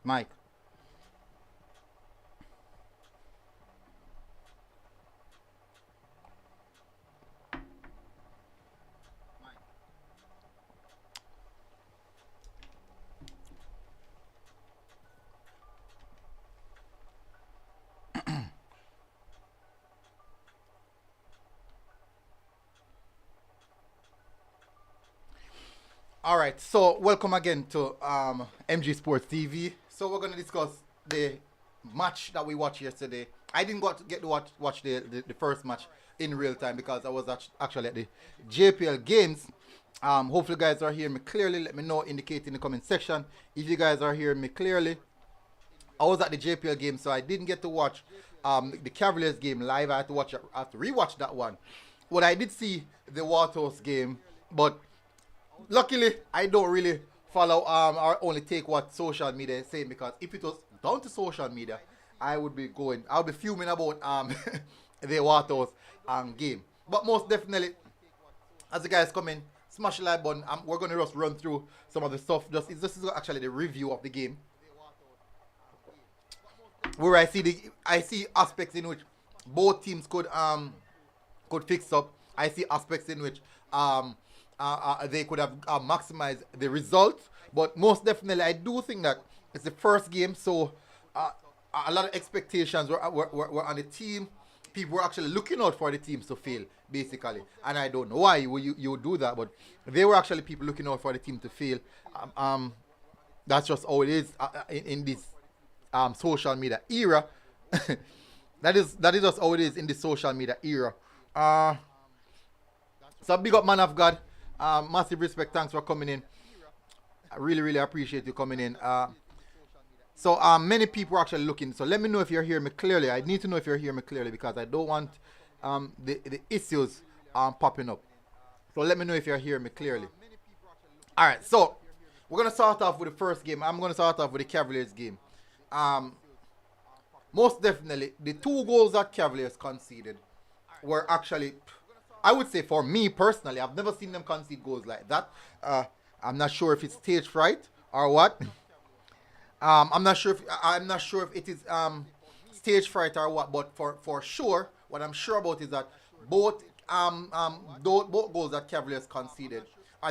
Mike. All right, so welcome again to MG Sports TV. So we're going to discuss the match that we watched yesterday. I didn't get to watch the first match in real time because I was actually at the JPL games. Hopefully you guys are hearing me clearly. Let me know, indicate in the comment section if you guys are hearing me clearly. I was at the JPL game, so I didn't get to watch the Cavaliers game live. I had to rewatch that one. Well, I did see the Waterhouse game, but luckily I don't really follow or only take what social media is saying, because if it was down to social media, I would be fuming about the Waterhouse game. But most definitely, as the guys come in, smash the like button. We're gonna just run through some of the stuff. This is actually the review of the game, where I see aspects in which both teams could fix up. I see aspects in which they could have maximized the results. But most definitely, I do think that it's the first game, so a lot of expectations were on the team. People were actually looking out for the teams to fail, basically. And I don't know why you would do that, but there were actually people looking out for the team to fail. That's just how it is in this social media era. that is just how it is in the social media era. So big up, man of God. Massive respect. Thanks for coming in. I really appreciate you coming in. So many people are actually looking. So let me know if you're hearing me clearly. I need to know if you're hearing me clearly, because I don't want the issues popping up. So let me know if you're hearing me clearly. All right. So we're gonna start off with the first game. I'm gonna start off with the Cavaliers game. Most definitely, the two goals that Cavaliers conceded were actually, I would say, for me personally, I've never seen them concede goals like that. I'm not sure if it's stage fright or what. I'm not sure if it is stage fright or what. But for sure, what I'm sure about is that both goals that Cavaliers conceded,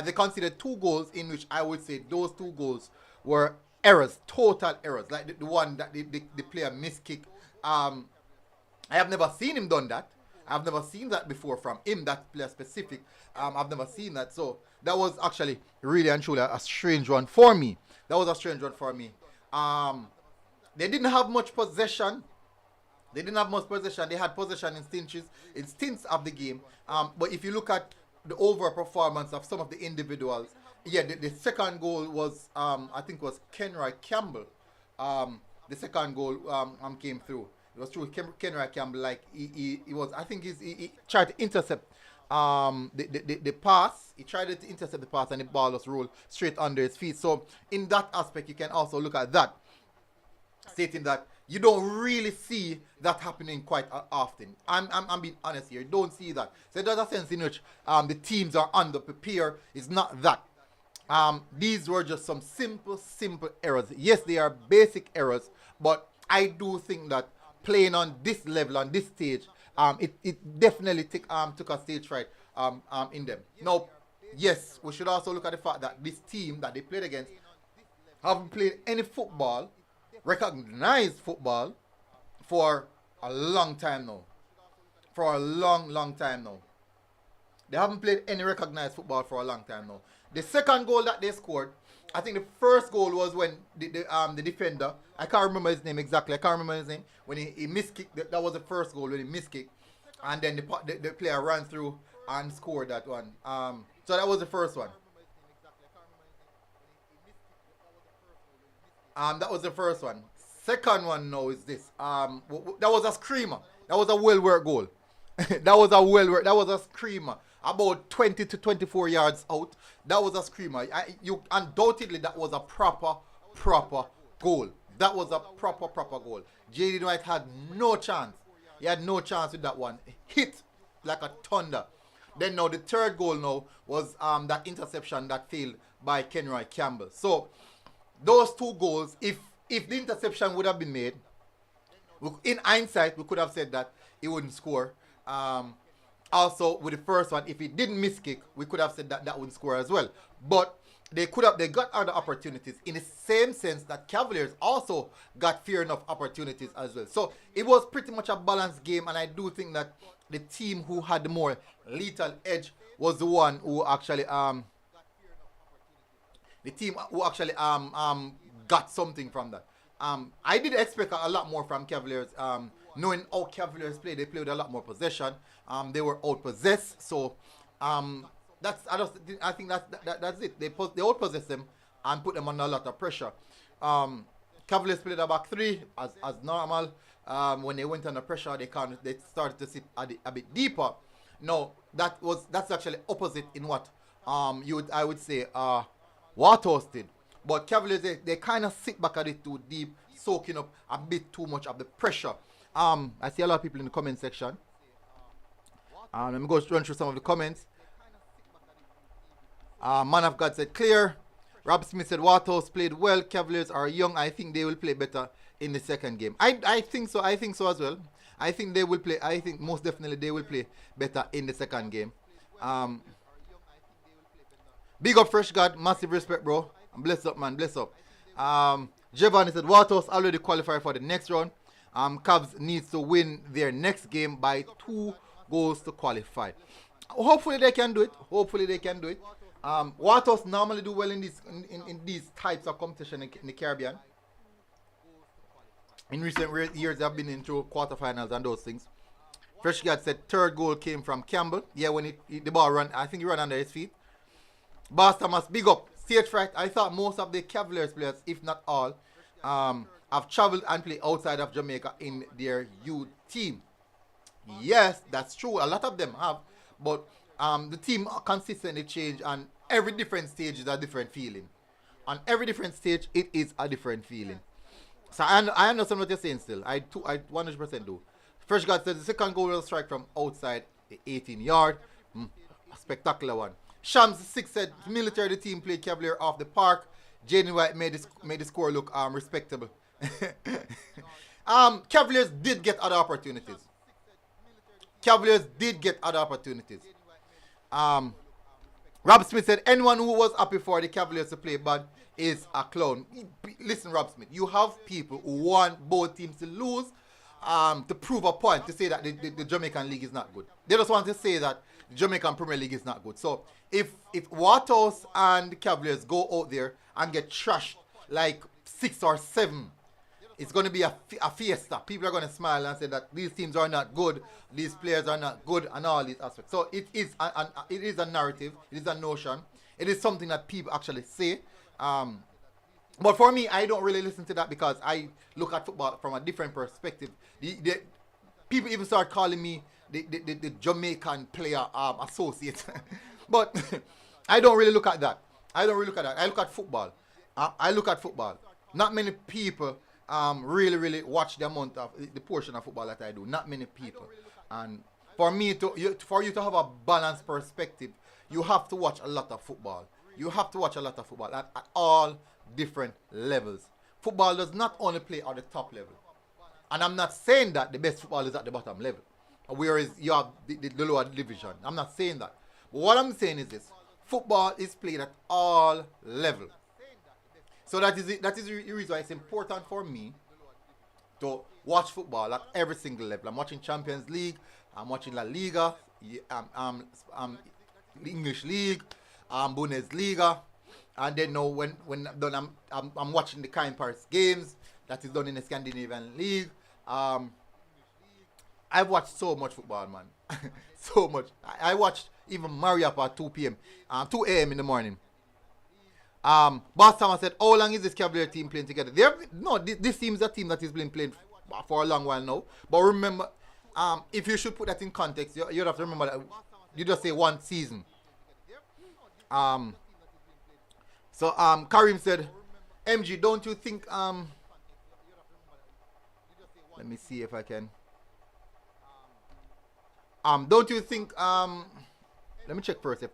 they conceded two goals in which I would say those two goals were errors, total errors. Like the one that the player missed kick. I have never seen him done that. I've never seen that before from him, that player specific. I've never seen that. So that was actually really and truly a strange one for me. That was a strange one for me. They didn't have much possession. They had possession in stints of the game. But if you look at the overall performance of some of the individuals, yeah, the second goal was, I think, was Kenroy Campbell. The second goal came through. It was through Kenroy Campbell. Like he was, I think he tried to intercept the pass. He tried to intercept the pass, and the ball just rolled straight under his feet. So in that aspect, you can also look at that, stating that you don't really see that happening quite often. I'm being honest here. You don't see that. So there's a sense in which the teams are underprepared. It's not that. These were just some simple errors. Yes, they are basic errors, but I do think that playing on this level, on this stage, it definitely took a stage fright in them. Now, yes, we should also look at the fact that this team that they played against haven't played any football, recognized football, for a long time now. For a long time now. They haven't played any recognized football for a long time now. The second goal that they scored, I think the first goal was when the defender, I can't remember his name exactly. When he miskicked. That was the first goal when he miskicked, and then the player ran through and scored that one. So that was the first one. That was the first one. Second one now is this. That was a screamer. That was a well-worked goal. That was a screamer. About 20 to 24 yards out. That was a screamer. You undoubtedly, that was a proper goal. That was a proper goal. J.D. White had no chance. He had no chance with that one. Hit like a thunder. Then now the third goal now was that interception that failed by Kenroy Campbell. So those two goals, if if the interception would have been made, in hindsight, we could have said that he wouldn't score. Also, with the first one, if he didn't miss kick, we could have said that that wouldn't score as well. But they got other opportunities in the same sense that Cavaliers also got fair enough opportunities as well. So it was pretty much a balanced game, and I do think that the team who had the more lethal edge was the one who actually got something from that. I did expect a lot more from Cavaliers. Knowing how Cavaliers play, they played with a lot more possession. They were outpossessed, so I think that's it. They outpossessed them and put them under a lot of pressure. Cavaliers played a back three as normal. When they went under pressure, they started to sit a bit deeper. No, that's actually opposite in what I would say Waterhouse did. But Cavaliers, they kind of sit back at it too deep, soaking up a bit too much of the pressure. I see a lot of people in the comment section. Let me go run through some of the comments. Man of God said clear. Rob Smith said Waterhouse played well. Cavaliers are young. I think they will play better in the second game. I think so. I think so as well. I think they will play. I think most definitely they will play better in the second game. Big up Fresh God. Massive respect, bro. Bless up, man. Bless up. Giovanni said Waterhouse already qualified for the next round. Cavs needs to win their next game by 2 goals to qualify. Hopefully they can do it. Hopefully they can do it. Waterhouse normally do well in these types of competition in the Caribbean. In recent years, they've been into quarterfinals and those things. Fresh God said third goal came from Campbell. Yeah, when the ball ran, I think he ran under his feet. Boss Thomas, big up. Stage fright. I thought most of the Cavaliers players, if not all, have traveled and played outside of Jamaica in their youth team. Yes, that's true. A lot of them have. But the team consistently change, and every different stage is a different feeling. On every different stage, it is a different feeling. So I understand what you're saying still. I 100% do. Fresh God says the second goal was strike from outside the 18-yard. A spectacular one. Shams 6 said military the team played Cavalier off the park. Jaden White made the score look respectable. Cavaliers did get other opportunities. Cavaliers did get other opportunities. Rob Smith said anyone who was happy for the Cavaliers to play bad is a clown. Listen, Rob Smith, you have people who want both teams to lose to prove a point, to say that the Jamaican League is not good. They just want to say that the Jamaican Premier League is not good. So if Waterhouse and the Cavaliers go out there and get trashed like 6 or 7, it's going to be a fiesta. People are going to smile and say that these teams are not good, these players are not good, and all these aspects. So it is a narrative, it is a notion, it is something that people actually say. But for me, I don't really listen to that because I look at football from a different perspective. People even start calling me the Jamaican player associate. But I don't really look at that. I look at football. I look at football. Not many people really watch the amount of the portion of football that I do. Not many people. And for you to have a balanced perspective, you have to watch a lot of football. You have to watch a lot of football at all different levels. Football does not only play at the top level. And I'm not saying that the best football is at the bottom level, whereas you have the lower division. I'm not saying that. But what I'm saying is this. Football is played at all levels. So that is the reason why it's important for me to watch football at every single level. I'm watching Champions League, I'm watching La Liga, English League, Bundesliga, and then now when I'm done, I'm watching the Kind Paris games that is done in the Scandinavian League. I've watched so much football, man. So much. I watched even Mario at 2 p.m. 2 a.m. in the morning. Boss Thomas said, how long is this Cavalier team playing together? This team is a team that has been playing for a long while now. But remember, if you should put that in context, you have to remember that you just say 1 season. So Karim said, MG, don't you think let me see if I can. Don't you think let me check first if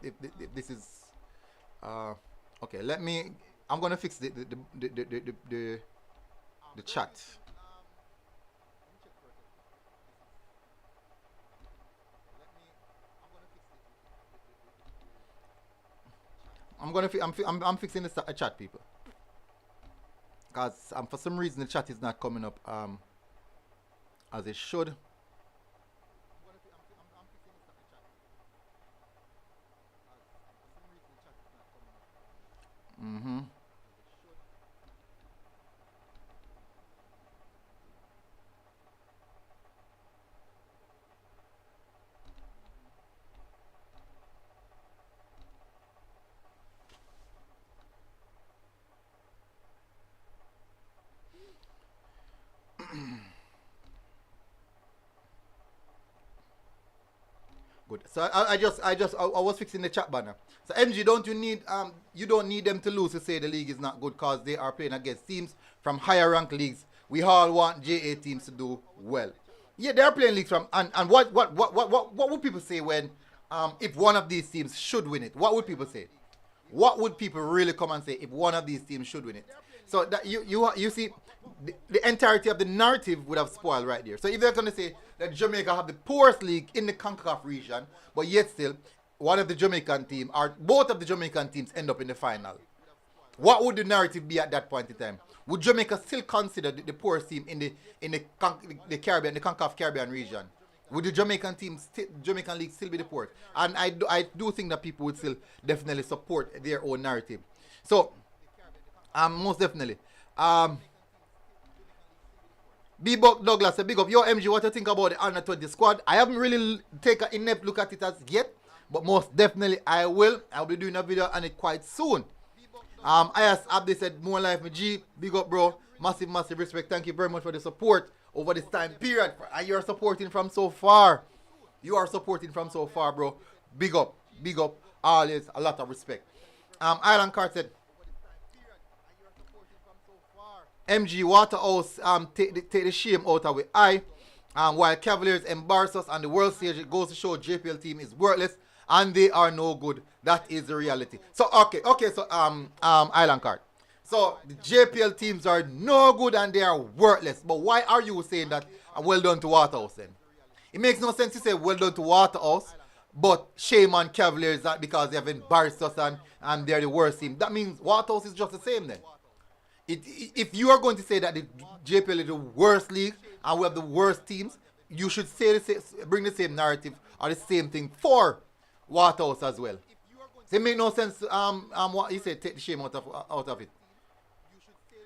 this is okay, I'm gonna fix the the chat. I'm fixing the chat, people, because for some reason the chat is not coming up as it should. Mm-hmm. Good. So I was fixing the chat banner. So MG, don't you need you don't need them to lose to say the league is not good, because they are playing against teams from higher ranked leagues. We all want JA teams to do well. Yeah, they are playing leagues from, and what would people say when if one of these teams should win it? What would people say? What would people really come and say if one of these teams should win it? So that you see, the entirety of the narrative would have spoiled right there. So if they're going to say that Jamaica have the poorest league in the Concacaf region, but yet still one of the Jamaican team or both of the Jamaican teams end up in the final, what would the narrative be at that point in time? Would Jamaica still consider the poorest team in the Caribbean, the Concacaf Caribbean region? Would the Jamaican team, Jamaican league still be the poorest? And I do think that people would still definitely support their own narrative. So most definitely. B-Buck Douglas, a big up. Yo, MG, what do you think about the Under 20 squad? I haven't really taken an in-depth look at it as yet, but most definitely I will. I'll be doing a video on it quite soon. I asked Abdi, said, more life, my G. Big up, bro. Massive, massive respect. Thank you very much for the support over this time period. And you're supporting from so far. You are supporting from so far, bro. Big up. Big up. Always a lot of respect. Island Card said, MG Waterhouse take the shame out of it. While Cavaliers embarrass us on the world stage, it goes to show JPL team is worthless and they are no good. That is the reality. So so Island Card. So the JPL teams are no good and they are worthless. But why are you saying that well done to Waterhouse then? It makes no sense to say well done to Waterhouse, but shame on Cavaliers that because they have embarrassed us and they're the worst team. That means Waterhouse is just the same then. If you are going to say that the JPL is the worst league and we have the worst teams, you should say bring the same narrative or the same thing for Waterhouse as well. So it make no sense. What you said, take the shame out of it.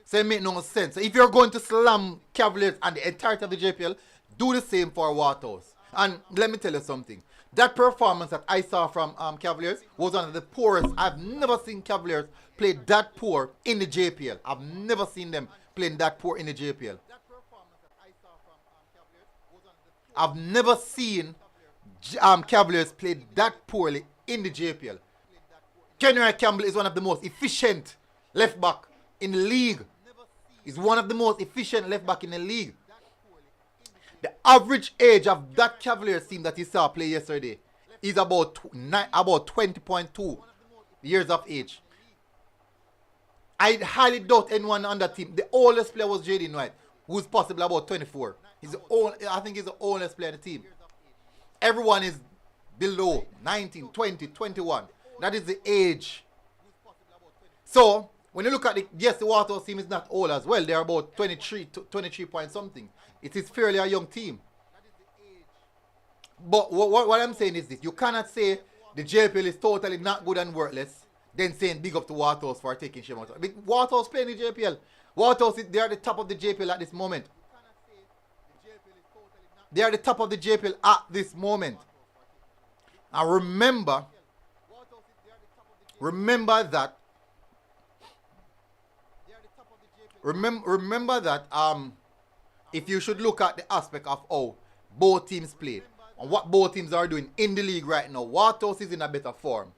So it make no sense. So if you're going to slam Cavaliers and the entirety of the JPL, do the same for Waterhouse. And let me tell you something. That performance that I saw from Cavaliers was one of the poorest. I've never seen Cavaliers play that poor in the JPL. I've never seen them playing that poor in the JPL. I've never seen Cavaliers play that poorly in the JPL. Kenry Campbell is one of the most efficient left back in the league. He's one of the most efficient left back in the league. The average age of that Cavaliers team that you saw play yesterday is about 20.2 years of age. I highly doubt anyone on that team. The oldest player was Jaden White, who's possibly about 24. I think he's the oldest player on the team. Everyone is below 19, 20, 21. That is the age. So, when you look at the Waterhouse team is not old as well. They're about 23 point something. It is fairly a young team. But what I'm saying is this. You cannot say the JPL is totally not good and worthless, then saying big up to Waterhouse for taking shame out of it. Waterhouse playing the JPL. Waterhouse, they are the top of the JPL at this moment. They are the top of the JPL at this moment. And remember that if you should look at the aspect of how both teams played and what both teams are doing in the league right now, Waterhouse is in a better form.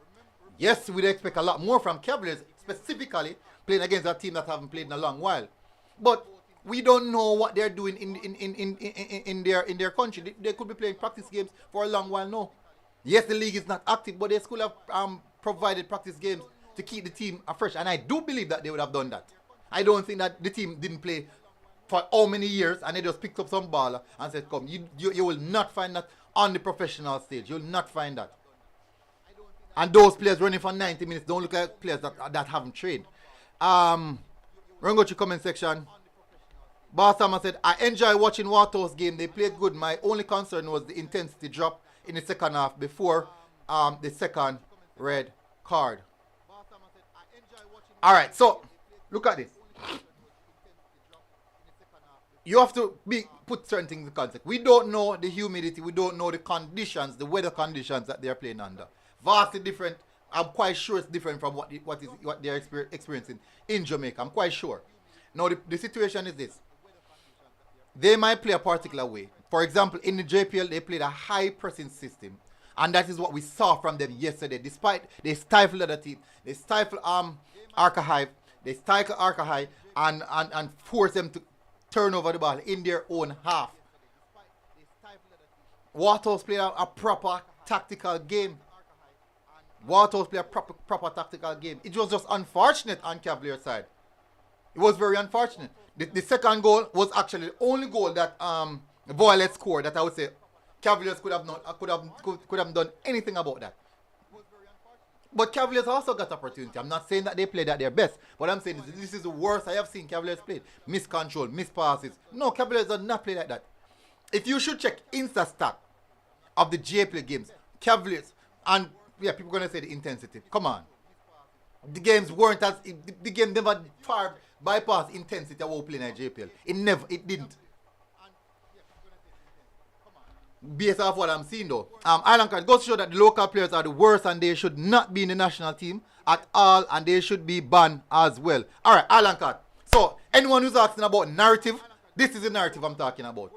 Yes, we'd expect a lot more from Cavaliers, specifically playing against a team that haven't played in a long while. But we don't know what they're doing in their country. They could be playing practice games for a long while now. Yes, the league is not active, but they could have provided practice games to keep the team afresh. And I do believe that they would have done that. I don't think that the team didn't play for how many years, and they just picked up some baller and said, come, you will not find that on the professional stage. You will not find that. And those players running for 90 minutes don't look like players that haven't trained. We're going to go to the comment section. Barsama said, I enjoy watching Waterhouse game. They played good. My only concern was the intensity drop in the second half before the second red card. Alright, so look at this. You have to put certain things in context. We don't know the humidity. We don't know the conditions, the weather conditions that they are playing under. Vastly different. I'm quite sure it's different from what they're experiencing in Jamaica. I'm quite sure. Now, the situation is this. They might play a particular way. For example, in the JPL, they played a high pressing system. And that is what we saw from them yesterday. Despite they stifled other team, they stifled Archive, they stifled Archive and forced them to turn over the ball in their own half. Waterhouse played a proper tactical game. Waterhouse played a proper tactical game. It was just unfortunate on Cavalier side. It was very unfortunate. The second goal was actually the only goal that Violet scored that I would say Cavaliers could have done anything about that. But Cavaliers also got opportunity. I'm not saying that they played at their best, but I'm saying this is the worst I have seen Cavaliers play. Miscontrol, mispasses. No, Cavaliers did not play like that. If you should check Instastat of the JPL games, Cavaliers, and yeah, people are going to say the intensity. Come on. The games weren't as, the game never far bypassed intensity of what we playing at JPL. It didn't. Based off what I'm seeing though. Island Card goes to show that the local players are the worst and they should not be in the national team at all and they should be banned as well. Alright, Island Card. So, anyone who's asking about narrative, this is the narrative I'm talking about.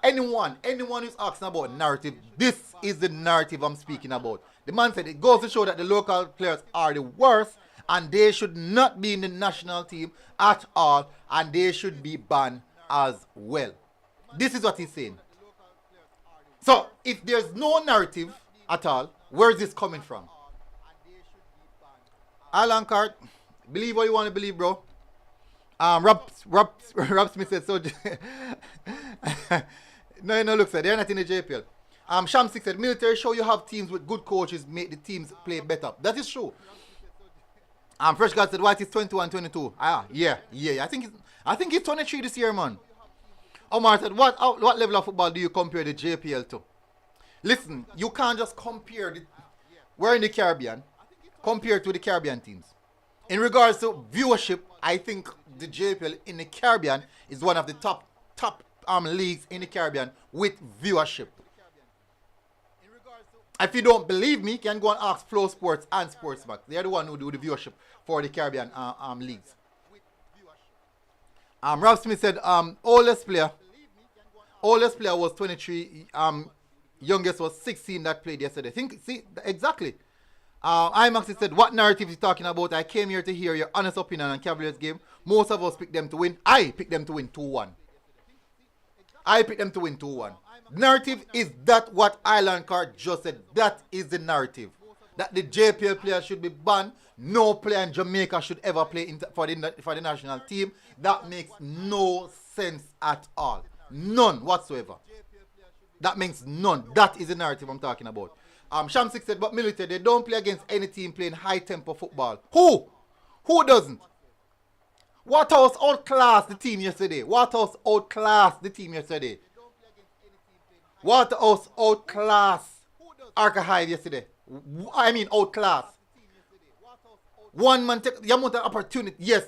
Anyone who's asking about narrative, this is the narrative I'm speaking about. The man said it goes to show that the local players are the worst and they should not be in the national team at all and they should be banned as well. This is what he's saying. So, if there's no narrative at all, where is this coming from? Alan Cart, believe what you want to believe, bro. Rob Smith said so. No, look, sir, they're not in the JPL. Shamsik said, military show you have teams with good coaches make the teams play better. That is true. Fresh God said, White is 21, 22. Yeah. I think he's 23 this year, man. Omar said, what level of football do you compare the JPL to? Listen, you can't just compare we're in the Caribbean, compared to the Caribbean teams. In regards to viewership, I think the JPL in the Caribbean is one of the top leagues in the Caribbean with viewership. If you don't believe me, you can go and ask Flow Sports and Sportsmax. They're the one who do the viewership for the Caribbean leagues. Rob Smith said, oldest player was 23, youngest was 16 that played yesterday. See, exactly. IMAX said, what narrative is talking about? I came here to hear your honest opinion on Cavaliers game. Most of us picked them to win. I picked them to win 2-1. Narrative is that what Island Card just said. That is the narrative. That the JPL players should be banned. No player in Jamaica should ever play for the national team. That makes no sense at all. None whatsoever. That makes none. That is the narrative I'm talking about. Shamsik said, but military, they don't play against any team playing high tempo football. Who doesn't? Waterhouse outclassed the team yesterday. Waterhouse outclassed Archive yesterday. I mean outclassed. One man take the amount of opportunity. Yes,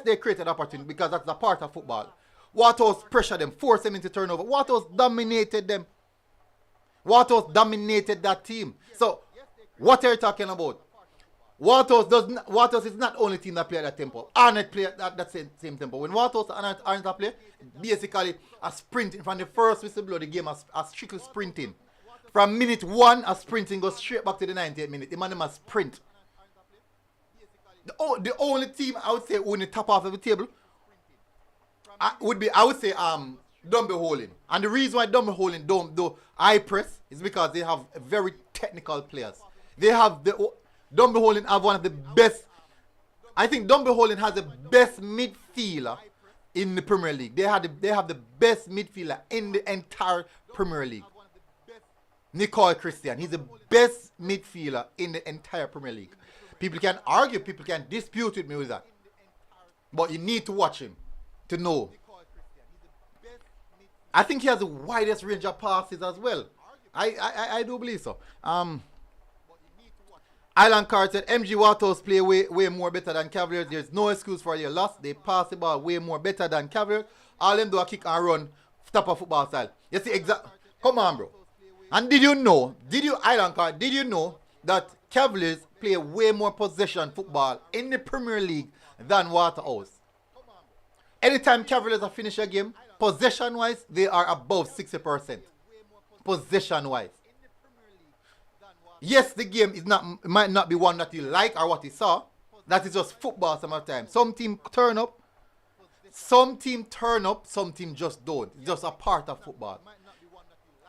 they created opportunity because that's a part of football. Waterhouse pressured them, forced them into turnover. Waterhouse dominated them. Waterhouse dominated that team. So, what are you talking about? Waterhouse is not only team that play at that tempo. Arnett play at that same tempo. When Waterhouse and Arnett play, basically a sprinting from the first whistle blow the game, a strictly sprinting. From minute 1, a sprinting goes straight back to the 98th minute. The man must sprint. The only team I would say who in the top half of the table would be, I would say, Dumble Holding. And the reason why Dumble Holding don't do high press is because they have very technical players. They have Dumble Holding have one of the best. I think Dumble Holding has the best midfielder in the Premier League. They have the best midfielder in the entire Premier League. Nicole Christian. He's the best midfielder in the entire Premier League. People can argue, people can dispute with me with that. But you need to watch him to know. I think he has the widest range of passes as well. I do believe so. Island Card said MG Waterhouse play way more better than Cavaliers. There's no excuse for your loss. They pass the ball way more better than Cavaliers. All them do a kick and run, type of football style. You see exact. Come on, bro. And did you know that Cavaliers play way more possession football in the Premier League than Waterhouse? Anytime Cavaliers have finished a game, possession-wise, they are above 60%. Possession-wise. Yes, the game might not be one that you like or what you saw. That is just football sometimes. Some team turn up, some team just don't. It's just a part of football.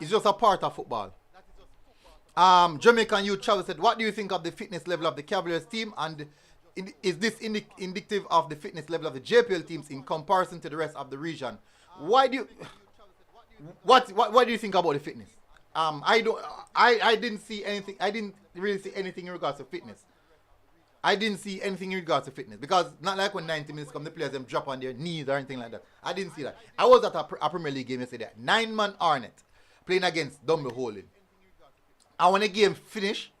It's just a part of football. Jamaican Youth Travel said, what do you think of the fitness level of the Cavaliers team, and is this indicative of the fitness level of the JPL teams in comparison to the rest of the region? What do you think about the fitness? I didn't see anything. I didn't really see anything in regards to fitness. I didn't see anything in regards to fitness, because not like when 90 minutes come, the players them drop on their knees or anything like that. I didn't see that. I was at a Premier League game yesterday. 9-man Arnett playing against Dumble Holding. And when the game finished,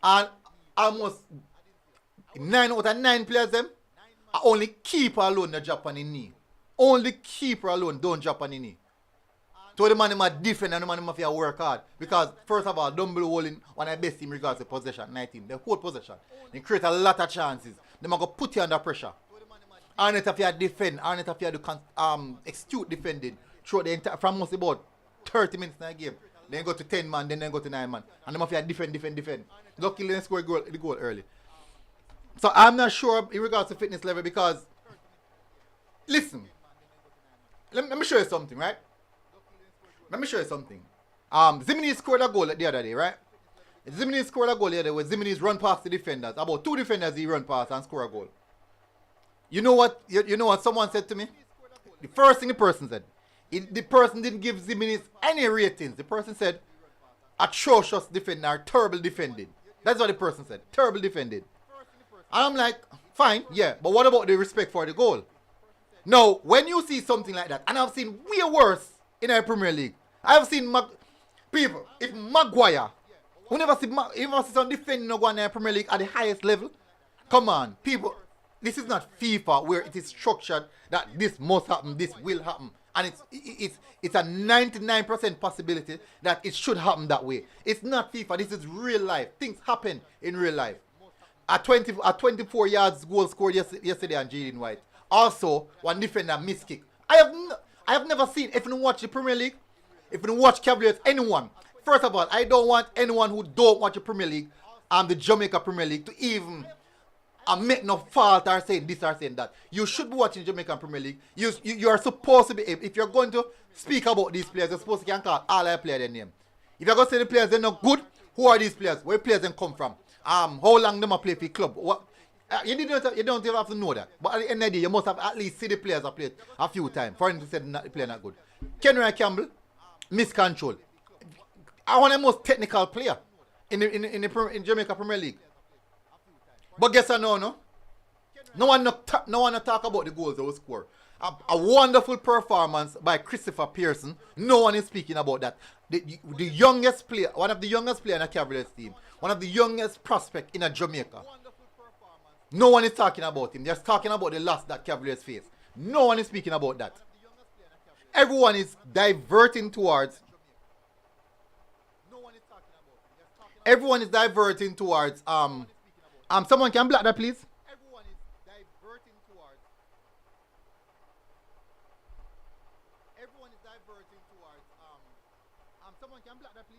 and almost 9 out of 9 players them, only keeper alone that drop on the knee. Only keeper alone don't drop on the knee. So the man might defend and the man might work hard. Because first of all, Dumble Holding one of the best team in regards to possession, 19. They hold possession. They create a lot of chances. They might go put you under pressure. Arnett if you defend, Arnett if you do astute defending throughout the entire, from most about 30 minutes in a game. Then go to 10 man, then go to 9 man. And they might defend. Luckily they score the goal early. So I'm not sure in regards to fitness level, because listen, let me show you something, right? Let me show you something. Zimini scored a goal the other day, right? Zimini scored a goal the other day where Zimini's run past the defenders. About 2 defenders he run past and score a goal. You know what? You know what someone said to me? The first thing the person said. The person didn't give Zimini any ratings. The person said, atrocious defending or terrible defending. That's what the person said. Terrible defending. And I'm like, fine, yeah. But what about the respect for the goal? Now, when you see something like that, and I've seen way worse in our Premier League. I've seen people, if Maguire, who never see some defending no go in our Premier League at the highest level. Come on, people, this is not FIFA where it is structured that this must happen, this will happen. And it's a 99% possibility that it should happen that way. It's not FIFA, this is real life. Things happen in real life. A 24 yards goal scored yesterday on Jaden White. Also, one defender missed kick. I have never seen, if you watch the Premier League, if you watch Cavaliers, anyone. First of all, I don't want anyone who don't watch the Premier League and the Jamaica Premier League to even make no fault or saying this or saying that. You should be watching Jamaican Premier League. You are supposed to be, if you're going to speak about these players, you're supposed to can call all our players their name. If you're going to say the players they're not good, who are these players? Where players them come from? How long them play for the club? What? You don't even have to know that. But at the end of the day, you must have at least see the players have played a few times for him to say the player not good. Kenry Campbell, miscontrol. I want the most technical player in Jamaica Premier League. But guess what? No one talk about the goals they will score. A wonderful performance by Christopher Pearson. No one is speaking about that. The youngest player, one of the youngest players in a Cavaliers team, one of the youngest prospect in a Jamaica. No one is talking about him. They're talking about the loss that Cavaliers face. No one is speaking about that. Everyone is diverting towards. Someone can block that, please. Someone can block that, please.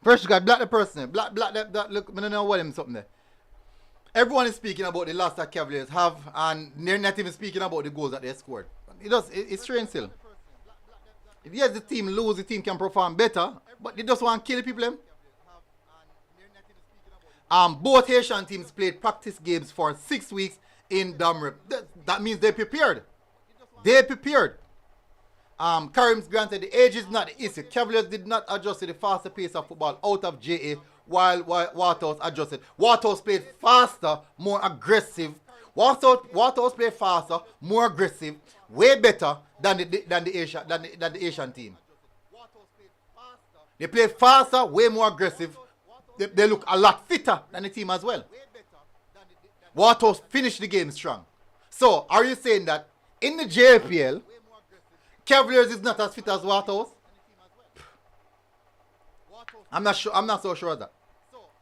First, you got black the person. Black that look, I don't know what him something there. Everyone is speaking about the loss that Cavaliers have, and they're not even speaking about the goals that they scored. It's strange still. If yes, the team lose, the team can perform better, but they just want to kill the people. Them. Both Haitian teams played practice games for 6 weeks in Damrep. That means they prepared. They prepared. Karim's granted the age is not the issue. Cavaliers did not adjust to the faster pace of football out of JA while Waterhouse adjusted. Waterhouse played faster, more aggressive. Waterhouse played faster, more aggressive, way better than the Asian team. They played faster, way more aggressive. They look a lot fitter than the team as well. Waterhouse finished the game strong. So, are you saying that in the JPL, Cavaliers is not as fit as Waterhouse? I'm not sure. I'm not so sure of that.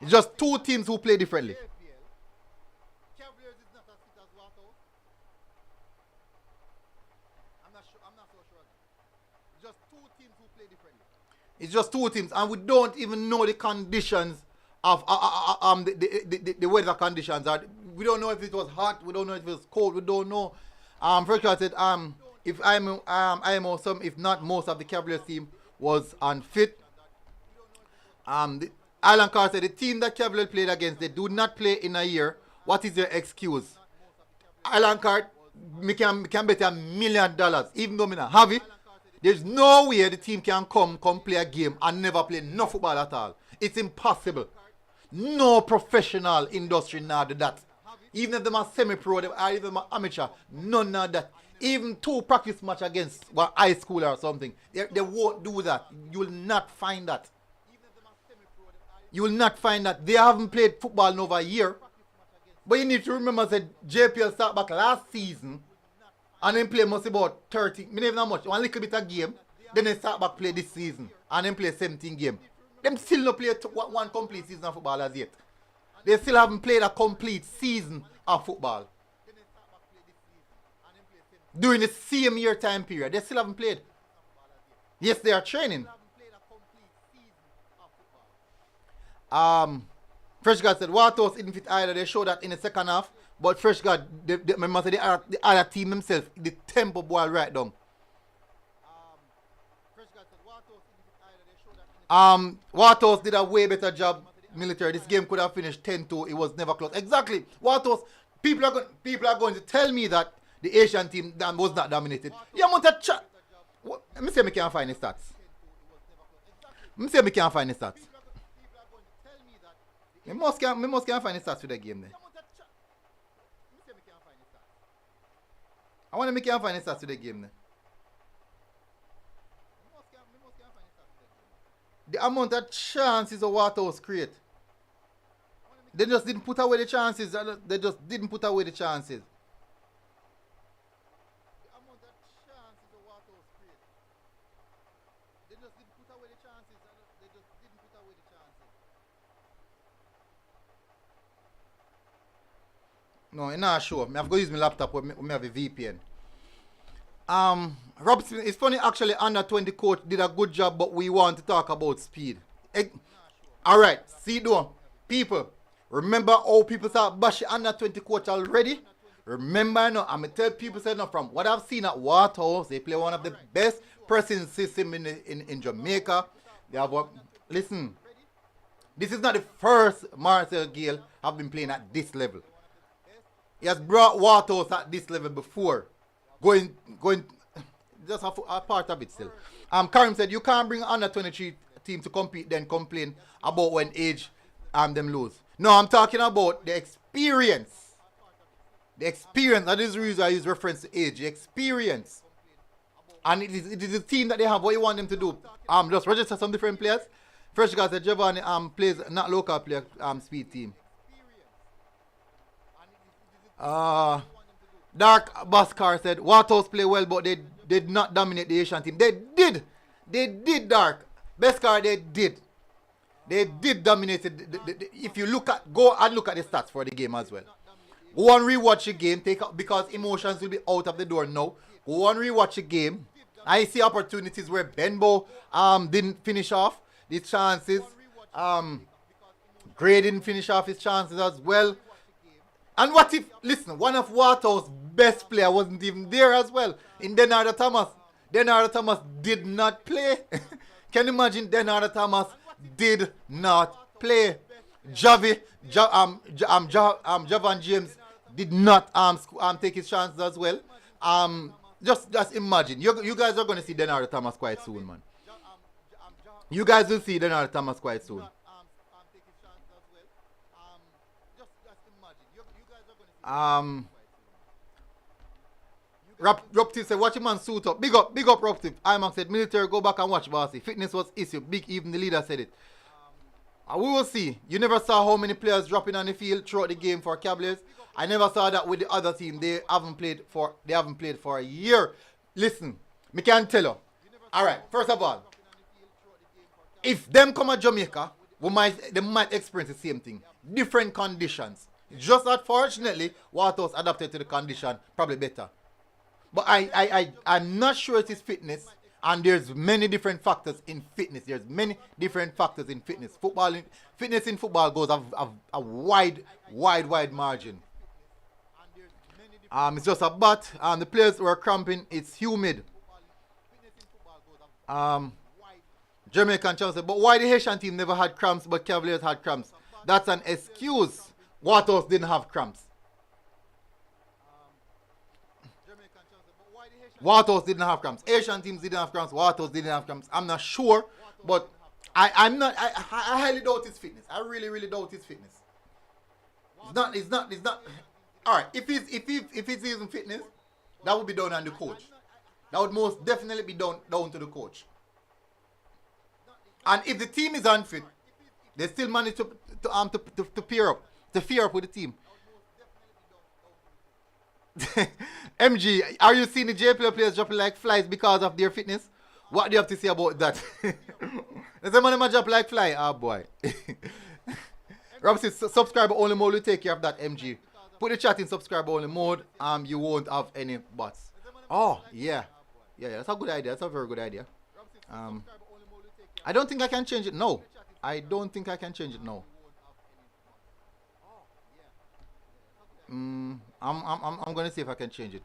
It's just two teams who play differently. It's just two teams, and we don't even know the conditions of the weather conditions. We don't know if it was hot. We don't know if it was cold. We don't know. First I said if if not most of the Cavaliers team was unfit. Alan Carr said the team that Cavaliers played against, they do not play in a year. What is your excuse? Alan Carr, me can bet $1 million, even though me not have it. There's no way the team can come play a game and never play no football at all. It's impossible. No professional industry now do that. Even if they are semi-pro or even if they are amateur, none of that. Even 2 practice match against high school or something, they won't do that. You will not find that. You will not find that. They haven't played football in over a year. But you need to remember that JPL started back last season and then play must about 30, maybe not much, one little bit of game. Then they start back play this season and then play 17 game. Them still not play one complete season of football as yet. They still haven't played a complete season of football. During the same year time period, they still haven't played. Yes, they are training. Fresh God said Waterhouse didn't fit either. They showed that in the second half. But Fresh God, the other team himself, the tempo boy right down. Waterhouse did a way better job military. This game could have finished 10-2. It was never close. Exactly. Waterhouse, people are going to tell me that the Asian team was not dominated. You want to chat. Let me see if I can find the stats. Let me see if I can find the stats. Me must can find the stats for the game there. I want to make you find the stats for the game there. The amount of chances of Waterhouse create. They just didn't put away the chances. They just didn't put away the chances. No, I'm not sure. I have to use my laptop where I have a VPN. Robson, it's funny actually, under 20 coach did a good job, but we want to talk about speed. Alright, see though. People, remember how people start bashing under 20 coach already? Remember no, I'm gonna tell people say no, from what I've seen at Waterhouse, they play one of the best pressing system in Jamaica. They have listen, this is not the first Marcel Gale have been playing at this level. He has brought Waterhouse at this level before. Going, just a part of it still. Karim said, you can't bring under 23 team to compete, then complain about when age them lose. No, I'm talking about the experience. The experience, that is the reason I use reference to age. The experience. And it is a team that they have. What you want them to do? Just register some different players. First guy said, Giovanni plays not local player speed team. Dark Baskar said Waterhouse play well, but they did not dominate the Asian team. They did, Dark Baskar. They did dominate if you go and look at the stats for the game as well. Go and rewatch the game, because emotions will be out of the door now. Go and rewatch the game. I see opportunities where Benbow didn't finish off his chances. Gray didn't finish off his chances as well. And what if, listen, one of Waterhouse's best player wasn't even there as well in Denardo Thomas. Denardo Thomas did not play. Can you imagine Denardo Thomas did not play? Javan James did not take his chances as well. Just imagine. You guys are going to see Denardo Thomas quite soon, man. You guys will see Denardo Thomas quite soon. Ruptive said, watch him man suit up. Big up, Ruptive. Iman said, military, go back and watch Bossy. Fitness was issue. Big, even the leader said it. We will see. You never saw how many players dropping on the field throughout the game for Cavaliers. I never saw that with the other team. They haven't played for a year. Listen, me can tell you. Alright, first of all, if them come to Jamaica, they might experience the same thing. Different conditions. Just unfortunately, Waterhouse adapted to the condition probably better. But I'm not sure it is fitness. And there's many different factors in fitness. There's many different factors in fitness. Fitness in football goes a wide margin. It's just a bat. The players were cramping. It's humid. Jamaican Chelsea. But why the Haitian team never had cramps but Cavaliers had cramps? That's an excuse. Waterhouse didn't have cramps. Waterhouse didn't have cramps. Asian teams didn't have cramps. Waterhouse didn't have cramps. I'm not sure, but I highly doubt his fitness. I really doubt his fitness. It's not. All right. If it's using fitness, that would be down on the coach. That would most definitely be down to the coach. And if the team is unfit, they still manage to pair up with the team. MG, are you seeing the JPL players dropping like flies because of their fitness? What do you have to say about that? Is the man drop like fly? Ah, boy. Rob says subscriber only mode will take care of that, MG. Put the chat in subscriber only mode. You won't have any bots. Oh, yeah. Yeah, that's a good idea. That's a very good idea. I don't think I can change it. No. I don't think I can change it now. I'm gonna see if I can change it.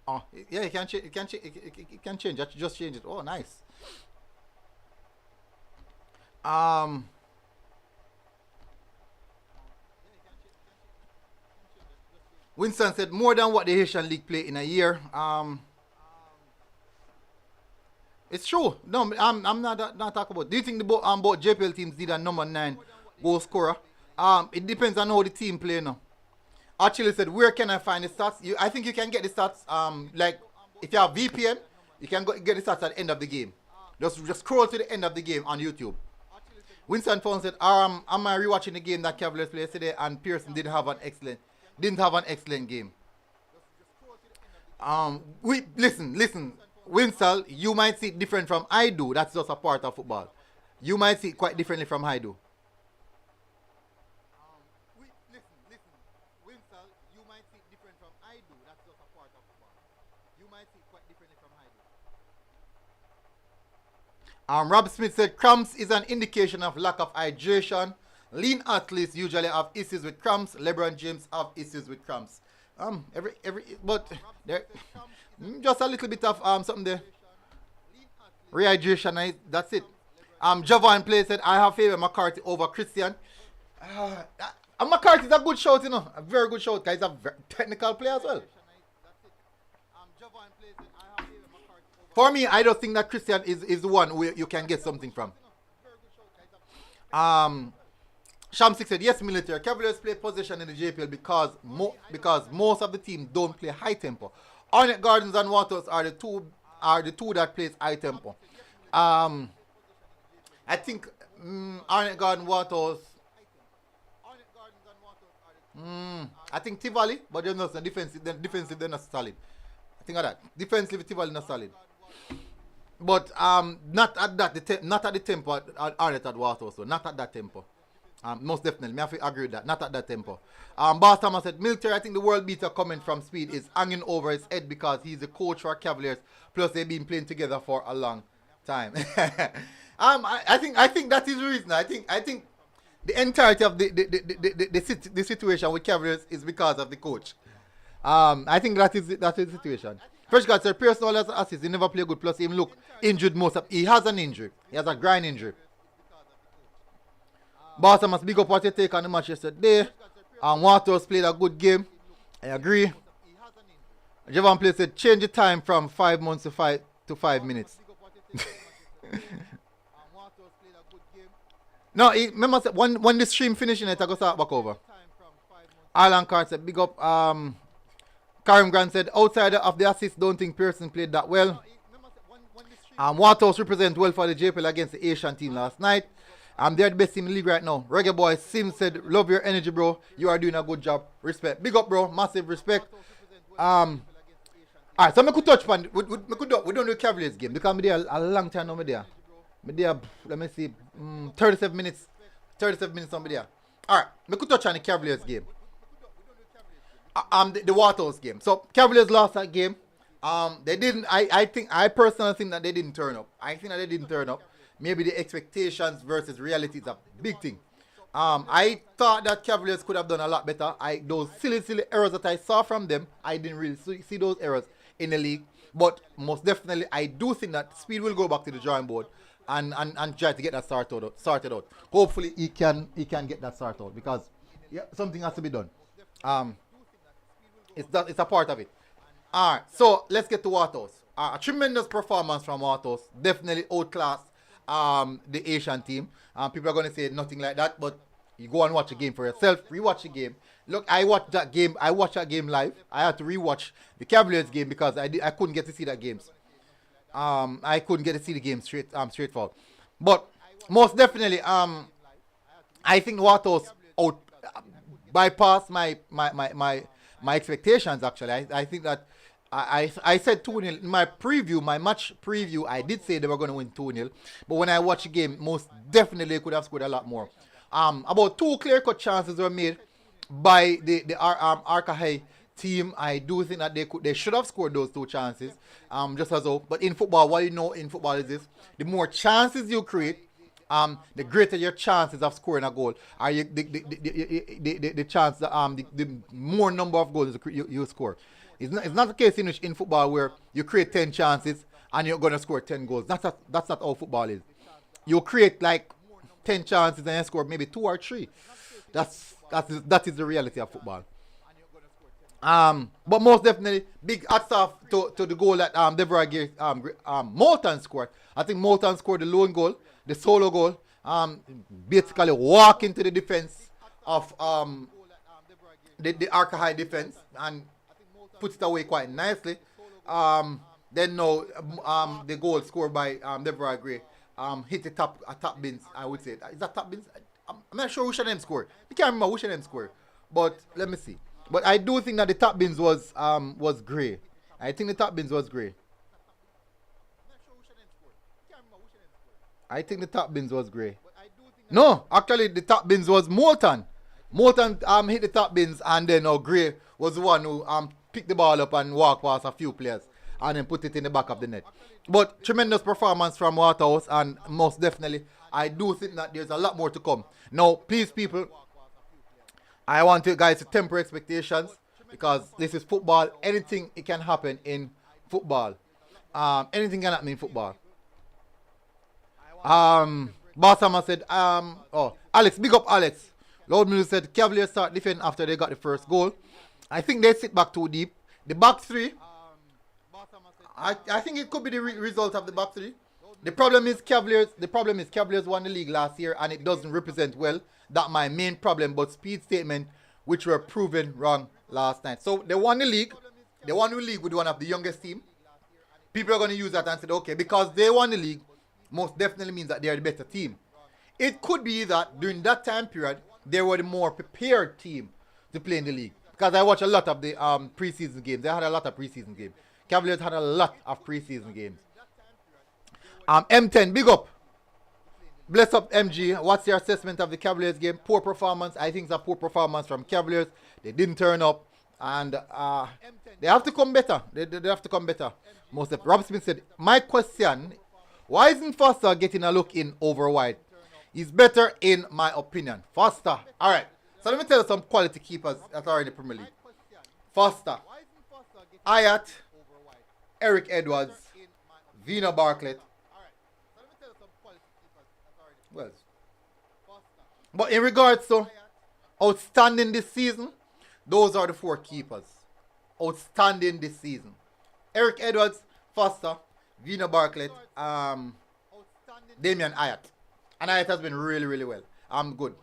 Oh, yeah, it can change. It can change. I just change it. Oh, nice. Winston said more than what the Haitian League play in a year. It's true. No, I'm not talking about. Do you think both JPL teams need a number 9 goal scorer? It depends on how the team play now. Actually said, where can I find the stats? I think you can get the stats. Like if you have VPN, you can get the stats at the end of the game. Just scroll to the end of the game on YouTube. Winston Phone said, am I rewatching the game that Cavaliers played yesterday and Pearson didn't have an excellent game. Listen, Winston, you might see it different from I do. That's just a part of football. You might see it quite differently from I do. Rob Smith said cramps is an indication of lack of hydration. Lean athletes usually have issues with cramps. LeBron James have issues with cramps. But there, just a little bit of something there. Rehydration, that's it. Javan Play said I have favor McCarthy over Christian. McCarthy is a good shout, a very good shout, because he's a very technical player as well. For me, I don't think that Christian is the one where you can get something from. Shamsik said, yes, military. Cavaliers play possession in the JPL because most of the team don't play high tempo. Hornet Gardens and Waterhouse are the two that plays high tempo. I think Hornet Garden, Waterhouse. I think Tivoli, but they're not defensive. They're not solid. I think of that. Defensive, Tivoli not solid. But not at the tempo at Hornet at Waterhouse. So not at that tempo. Most definitely, me have to agree with that. Not at that tempo. Boss Thomas said, military, I think the world beater coming from Speed is hanging over his head because he's a coach for Cavaliers. Plus, they've been playing together for a long time. I think that is the reason. I think the entirety of the situation with Cavaliers is because of the coach. I think that is the situation. Fresh God said, personal as assist, he never play good. Plus, him look injured most of. He has an injury. He has a groin injury. Boss, I must big up what you take on the match yesterday. Waterhouse played a good game. I agree. Javon Play said, change the time from 5 months to 5 minutes. No, remember when the stream finishing it, I go start back over. Alan Carr said, big up. Karim Grant said, outside of the assist, don't think Pearson played that well. Waterhouse represent well for the JPL against the Asian team last night. They're the best team in the league right now. Reggae Boyz, Sims said, love your energy, bro. You are doing a good job. Respect. Big up, bro. Massive respect. Alright, so I could touch upon, we don't do Cavaliers game because I'm there a long time now. I'm there, let me see, 37 minutes. 37 minutes I'm there. Alright, I could touch on the Cavaliers game. The Waterhouse game. So, Cavaliers lost that game. They didn't, I personally think that they didn't turn up. I think that they didn't turn up. Maybe the expectations versus reality is a big thing. I thought that Cavaliers could have done a lot better. Those silly errors that I saw from them, I didn't really see those errors in the league. But most definitely, I do think that Speed will go back to the drawing board and try to get that sorted out. Hopefully, he can get that sorted out because something has to be done. It's a part of it. All right, so let's get to Waterhouse. A tremendous performance from Waterhouse. Definitely outclassed the Asian team. People are going to say nothing like that, but you go and watch the game for yourself. Rewatch the game. Look, I watched that game live. I had to rewatch the Cavaliers game because I couldn't get to see that games. I couldn't get to see the game straightforward. But most definitely, I think Waterhouse bypassed my expectations. Actually, I think that. I said 2-0 in my match preview. I did say they were going to win 2-0, but when I watched the game, most definitely they could have scored a lot more. About 2 clear-cut chances were made by the Arcahai team. I do think that they should have scored those 2 chances, just as well. But in football, what you know in football is this: the more chances you create, the greater your chances of scoring a goal. Are the chance that the more number of goals you score. It's not the case in football where you create 10 chances and you're going to score 10 goals. That's not how football is. You create like 10 chances and you score maybe 2 or 3. That is the reality of football. But most definitely, big hats off to the goal that Deborah gave, Moulton scored. I think Moulton scored the lone goal, the solo goal. Basically walk into the defense of the Arcahai defense and puts it away quite nicely. Then now the goal scored by Deborah Gray hit the top bins, I would say. Is that top bins? I'm not sure which of them scored. I can't remember which of them scored. But let me see. But I do think that the top bins was Gray. I think the top bins was Gray. I think the top bins was Gray. No, actually the top bins was Moulton. Moulton hit the top bins and then Gray was the one who picked the ball up and walked past a few players and then put it in the back of the net. But tremendous performance from Waterhouse, and most definitely I do think that there's a lot more to come. Now, please people, I want you guys to temper expectations because this is football. Anything it can happen in football. Anything can happen in football. Basama said, Alex, big up Alex. Lord Miller said Cavaliers start defending after they got the first goal. I think they sit back too deep. The back 3, I think it could be the result of the back 3. The problem is Cavaliers won the league last year and it doesn't represent well. That's my main problem, but Speed statement, which were proven wrong last night. So they won the league. They won the league with one of the youngest team. People are going to use that and say, okay, because they won the league, most definitely means that they are the better team. It could be that during that time period, they were the more prepared team to play in the league. Because I watched a lot of the preseason games. They had a lot of preseason games. Cavaliers had a lot of preseason games. M10, big up. Bless up MG. What's your assessment of the Cavaliers game? Poor performance. I think it's a poor performance from Cavaliers. They didn't turn up, and they have to come better. They have to come better. Most of Rob Smith said, "My question: why isn't Foster getting a look in over White? He's better in my opinion." Foster. All right. So let me tell you some quality keepers that are in the Premier League. Foster, Ayat, Eric Edwards, Vina Bartlett. Well, but in regards to outstanding this season, those are the 4 keepers. Outstanding this season. Eric Edwards, Foster, Vina Bartlett, Damian Ayat. And Ayat has been really, really well. I'm good.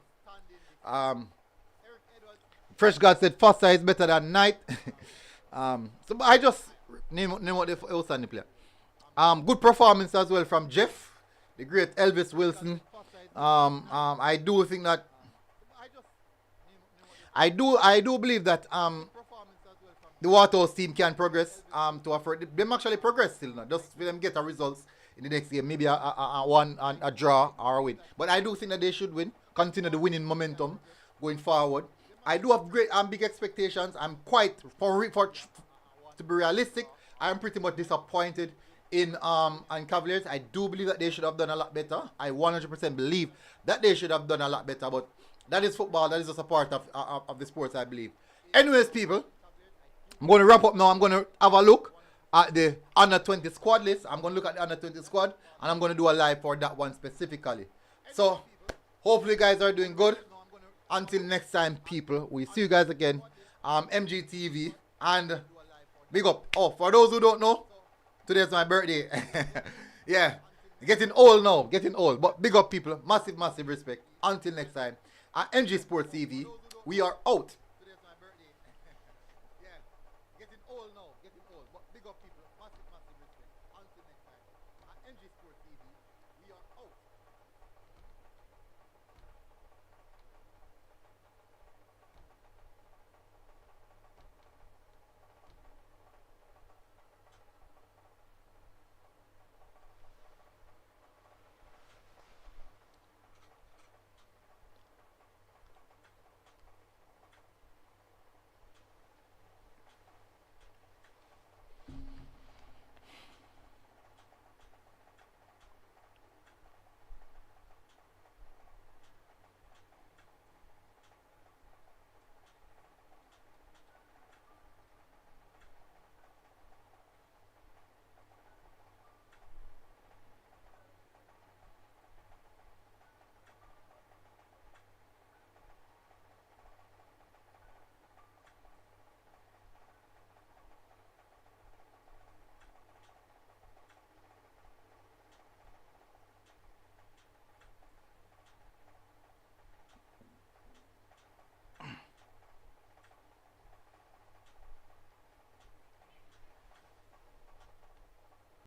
Fresh God said Foster is better than Knight. So I just name what the outstanding player. Good performance as well from Jeff, the great Elvis Wilson. I do think that I do believe that the Waterhouse team can progress to offer them actually progress still now. Just for them get a results in the next game, maybe a draw or a win. But I do think that they should win, continue the winning momentum going forward. I do have great big expectations. I'm quite to be realistic. I'm pretty much disappointed in Cavaliers. I do believe that they should have done a lot better. I 100% believe that they should have done a lot better. But that is football. That is just a part of the sports, I believe. Anyways, people, I'm going to wrap up now. I'm going to have a look at the under 20 squad list. I'm going to look at the under 20 squad, and I'm going to do a live for that one specifically. So hopefully you guys are doing good. Until next time, people, we see you guys again. MGTV, and big up. Oh, for those who don't know, today's my birthday. Yeah, getting old now, getting old. But big up, people. Massive, massive respect. Until next time, at MG Sports TV, we are out.